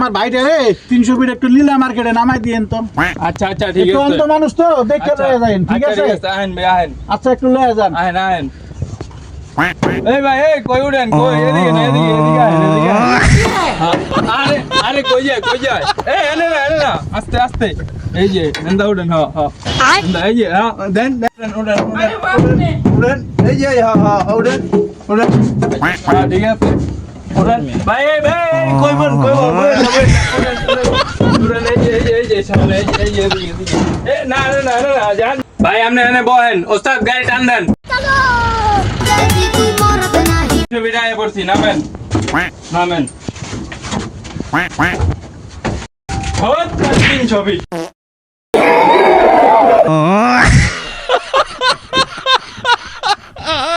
আমার ভাইটা রে 300 ফিট একটু লীলা মার্কেটে নামাই দিয়েন তো। আচ্ছা আচ্ছা ঠিক একটু আছে অন্ত মানুষ তো দেখে লয়ে যাবেন, ঠিক আছে? আহেন ভাই আহেন আচ্ছা একটু লয়ে যান। আহেন আহেন এই ভাই এই কই উঠেন কই এদিকে না এদিকে আহেন আরে আরে কই যায় এই এনে না আস্তে আস্তে এই যে এন্দা উঠেন এন্দা এই যে দেন উঠেন এই যে উঠেন ঠিক আছে উঠেন ভাই এই কইবন উঠেন এই যে সামনে এই যে এদিকে এ না জান ভাই আপনি এনে বহেন ওস্তাদ গাড়ি টান দেন বিদায় করছি নামেন হত 300 ফিট